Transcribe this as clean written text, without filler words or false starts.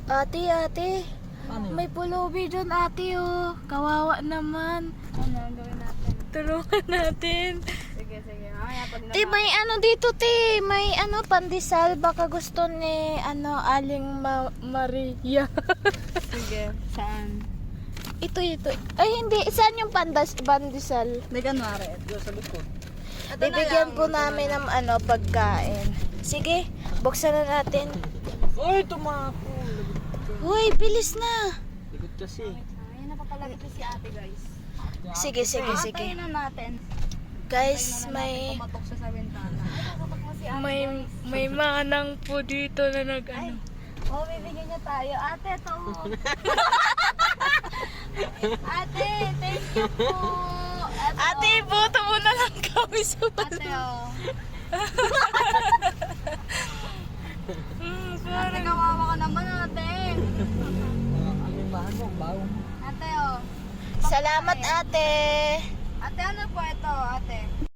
Ate, Ano yun? may pulubi doon ate oh. Kawawa naman. Ano ang gawin natin? Tulungan natin. Sige. Mamaya pag Te, may ano dito te. May ano pandesal. Baka gusto ni ano Aling Maria. Sige. Saan? ito. Ay hindi. Saan yung pandesal? May ganwari. Diyan sa likod. Bibigyan po namin ng ano pagkain. Sige, buksan na natin. Uy, tumapo. Uy, bilis na. Likod kasi. Ayun na papalagay ko si ate guys. Sige. Atayin na natin. Guys, May pumatok siya sa bintana. Ay, pumatok mo si ate guys. may manang po dito na nag-ano. Oh, bibigyan niya tayo. Ate, ito. Ate, thank you po. Eto. Ate, boto mo na lang kami sa Ate, oh. Ate, parang... kawawa ka naman, ate. Ang bago, bago. Ate, oh. Salamat ate. Ate, ano po ito?